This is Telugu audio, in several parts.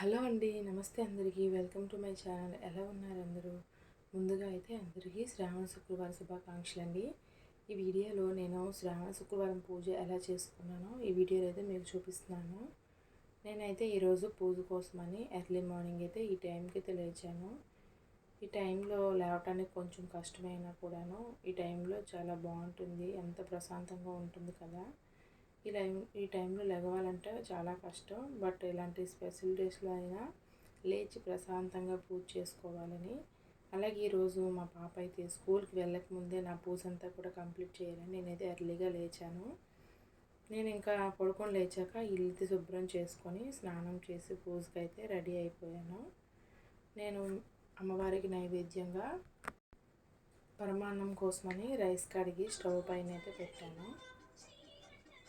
హలో అండి. నమస్తే అందరికీ. Welcome to my channel. ఎలా ఉన్నారు అందరూ? ముందుగా అయితే అందరికీ శ్రావణ శుక్రవారం శుభాకాంక్షలు అండి. ఈ వీడియోలో నేను శ్రావణ శుక్రవారం పూజ ఎలా చేసుకున్నానో ఈ వీడియోలో అయితే మీకు చూపిస్తున్నాను. నేనైతే ఈరోజు పూజ కోసమని ఎర్లీ మార్నింగ్ అయితే ఈ టైంకి అయితే లేచాను. ఈ టైంలో లేవటానికి కొంచెం కష్టమైనా కూడాను ఈ టైంలో చాలా బాగుంటుంది, ఎంత ప్రశాంతంగా ఉంటుంది కదా. ఈ టైంలో లెగవాలంటే చాలా కష్టం. బట్ ఇలాంటి స్పెషల్ డేస్లో అయినా లేచి ప్రశాంతంగా పూజ చేసుకోవాలని. అలాగే ఈరోజు మా పాప అయితే స్కూల్కి వెళ్ళకముందే నా పూజ అంతా కూడా కంప్లీట్ చేయాలని నేనైతే ఎర్లీగా లేచాను. నేను ఇంకా పడుకొని లేచాక ఇల్లు శుభ్రం చేసుకొని స్నానం చేసి పూజకి అయితే రెడీ అయిపోయాను. నేను అమ్మవారికి నైవేద్యంగా పరమాన్నం కోసమని రైస్ కడిగి స్టవ్ పైన అయితే పెట్టాను.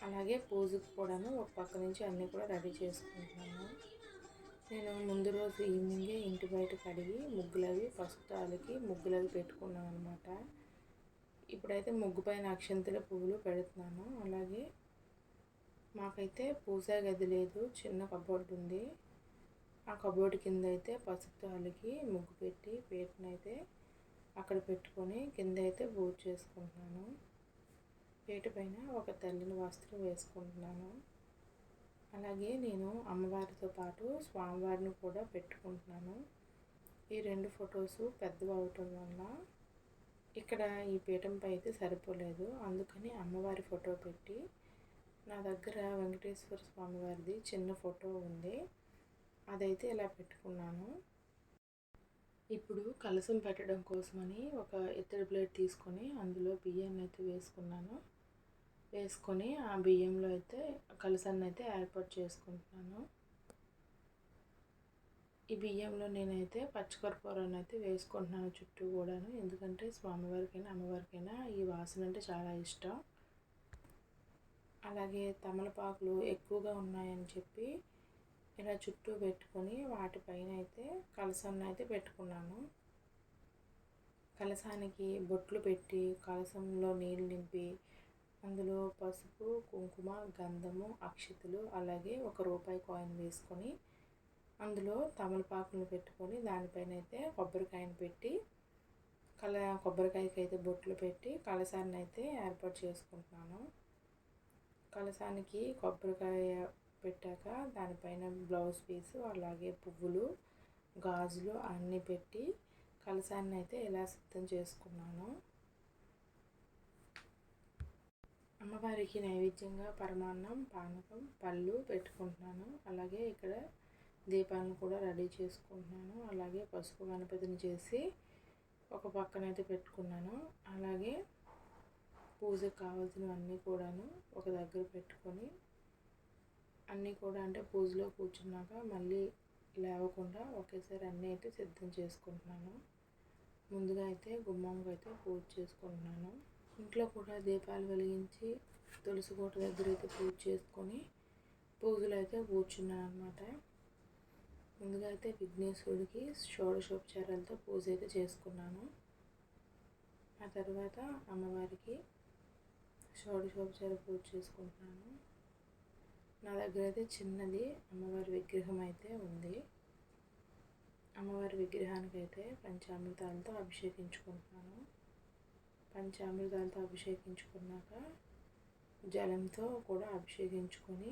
అలాగే పూజకు కూడాను ఒక పక్క నుంచి అన్నీ కూడా రెడీ చేసుకుంటున్నాను. నేను ముందు రోజు ఈవినింగే ఇంటి బయట కడిగి ముగ్గులవి పసుపు అలికి ముగ్గులవి పెట్టుకున్నాను అనమాట. ఇప్పుడైతే ముగ్గు పైన అక్షంతల పువ్వులు పెడుతున్నాను. అలాగే మాకైతే పూజా గది లేదు, చిన్న కబోర్డ్ ఉంది. ఆ కబోర్డ్ కింద అయితే పసుపు అలికి ముగ్గు పెట్టి పీటనైతే అక్కడ పెట్టుకొని కింద అయితే పూజ చేసుకుంటున్నాను. పీట పైన ఒక తెల్లని వస్త్రం వేసుకుంటున్నాను. అలాగే నేను అమ్మవారితో పాటు స్వామివారిని కూడా పెట్టుకుంటున్నాను. ఈ రెండు ఫొటోస్ పెద్దవి అవటం వల్ల ఇక్కడ ఈ పీఠంపై అయితే సరిపోలేదు, అందుకని అమ్మవారి ఫోటో పెట్టి నా దగ్గర వెంకటేశ్వర స్వామివారిది చిన్న ఫోటో ఉంది, అదైతే ఇలా పెట్టుకున్నాను. ఇప్పుడు కలశం పెట్టడం కోసమని ఒక ఇత్తడి ప్లేట్ తీసుకొని అందులో బియ్యాన్ని అయితే వేసుకొని ఆ బియ్యంలో అయితే కలశాన్ని అయితే ఏర్పాటు చేసుకుంటున్నాను. ఈ బియ్యంలో నేనైతే పచ్చకర్పూరాన్ని అయితే వేసుకుంటున్నాను చుట్టూ కూడాను, ఎందుకంటే స్వామివారికైనా అమ్మవారికైనా ఈ వాసన అంటే చాలా ఇష్టం. అలాగే తమలపాకులు ఎక్కువగా ఉన్నాయని చెప్పి ఇలా చుట్టూ పెట్టుకొని వాటిపైన అయితే కలశాన్ని అయితే పెట్టుకున్నాను. కలశానికి బొట్లు పెట్టి కలశంలో నీళ్ళు నింపి అందులో పసుపు, కుంకుమ, గంధము, అక్షతలు అలాగే ₹1 కాయిన్ వేసుకొని అందులో తమలపాకులను పెట్టుకొని దానిపైన అయితే కొబ్బరికాయను పెట్టి కొబ్బరికాయకి అయితే బొట్లు పెట్టి కలశాన్ని అయితే ఏర్పాటు చేసుకుంటున్నాను. కలశానికి కొబ్బరికాయ పెట్టాక దానిపైన బ్లౌజ్ పీసు అలాగే పువ్వులు, గాజులు అన్నీ పెట్టి కలశాన్ని అయితే ఇలా సిద్ధం చేసుకున్నాను. అమ్మవారికి నైవేద్యంగా పరమాన్నం, పానకం, పళ్ళు పెట్టుకుంటున్నాను. అలాగే ఇక్కడ దీపాలను కూడా రెడీ చేసుకుంటున్నాను. అలాగే పసుపు గణపతిని చేసి ఒక పక్కనైతే పెట్టుకున్నాను. అలాగే పూజకు కావాల్సినవన్నీ కూడాను ఒక దగ్గర పెట్టుకొని అన్నీ కూడా అంటే పూజలో కూర్చున్నాక మళ్ళీ లేవకుండా ఒకేసారి అన్నీ అయితే సిద్ధం చేసుకుంటున్నాను. ముందుగా అయితే గుమ్మంకి అయితే పూజ చేసుకుంటున్నాను. ఇంట్లో కూడా దీపాలు వెలిగించి తులసి కోట దగ్గర అయితే పూజ చేసుకొని పూజలు అయితే కూర్చున్నాను అనమాట. ముందుగా అయితే విఘ్నేశ్వరుడికి షోడశోపచారాలతో పూజ అయితే చేసుకున్నాను. ఆ తర్వాత అమ్మవారికి షోడశోపచార పూజ చేసుకుంటున్నాను. నా దగ్గర అయితే చిన్నది అమ్మవారి విగ్రహం అయితే ఉంది. అమ్మవారి విగ్రహానికి అయితే పంచామృతాలతో అభిషేకించుకుంటున్నాను. పంచామృతాలతో అభిషేకించుకున్నాక జలంతో కూడా అభిషేకించుకొని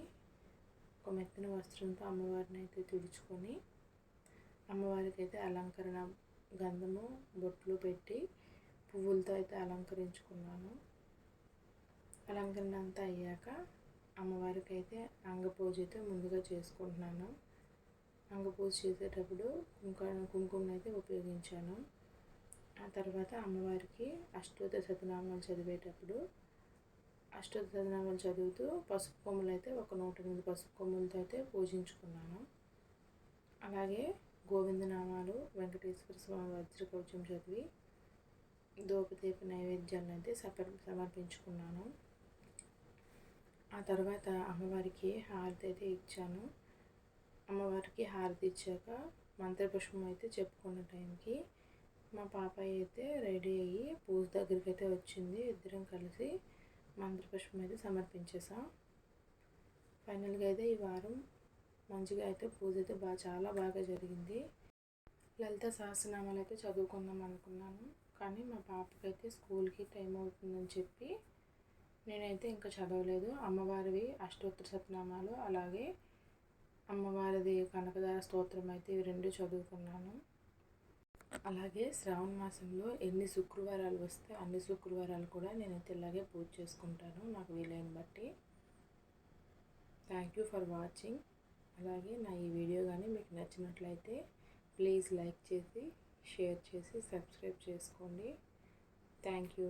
ఒక మెత్తని వస్త్రంతో అమ్మవారిని అయితే తుడుచుకొని అమ్మవారికి అయితే అలంకరణ గంధము బొట్లు పెట్టి పువ్వులతో అయితే అలంకరించుకున్నాను. అలంకరణ అంతా అయ్యాక అమ్మవారికి అయితే అంగపూజ అయితే ముందుగా చేసుకుంటున్నాను. అంగపూజ చేసేటప్పుడు కుంకుమను అయితే ఉపయోగించాను. ఆ తర్వాత అమ్మవారికి అష్టోత్తర శతనామాలు చదివేటప్పుడు అష్టోత్తర శతనామాలు చదువుతూ పసుపు కొమ్ములు అయితే ఒక 108 పసుపు కొమ్ములతో అయితే పూజించుకున్నాను. అలాగే గోవిందనామాలు, వెంకటేశ్వర స్వామి వజ్రకవచం చదివి ధూపదీప నైవేద్యాన్ని అయితే సమర్పించుకున్నాను. ఆ తర్వాత అమ్మవారికి హారతి అయితే ఇచ్చాను. అమ్మవారికి హారతి ఇచ్చాక మంత్రపుష్పం అయితే చెప్పుకున్న టైంకి మా పాపాయి అయితే రెడీ అయ్యి పూజ దగ్గరికి అయితే వచ్చింది. ఇద్దరం కలిసి మంత్రపుష్పం అయితే సమర్పించేసాం. ఫైనల్గా అయితే ఈ వారం మంచిగా అయితే పూజ అయితే చాలా బాగా జరిగింది. లలిత సహస్రనామాలు అయితే చదువుకుందాం అనుకున్నాను, కానీ మా పాపకైతే స్కూల్కి టైం అవుతుందని చెప్పి నేనైతే ఇంకా చదవలేదు. అమ్మవారివి అష్టోత్తర శతనామాలు, అలాగే అమ్మవారిది కనకదార స్తోత్రం అయితే ఇవి 2 చదువుకున్నాను. అలాగే శ్రావణ మాసంలో ఎన్ని శుక్రవారాలు వస్తే అన్ని శుక్రవారాలు కూడా నేనైతే ఇలాగే పూజ చేసుకుంటాను, నాకు వీలైన బట్టి. Thank you for watching. అలాగే నా ఈ వీడియో కానీ మీకు నచ్చినట్లయితే ప్లీజ్ లైక్ చేసి, షేర్ చేసి, సబ్స్క్రైబ్ చేసుకోండి. Thank you.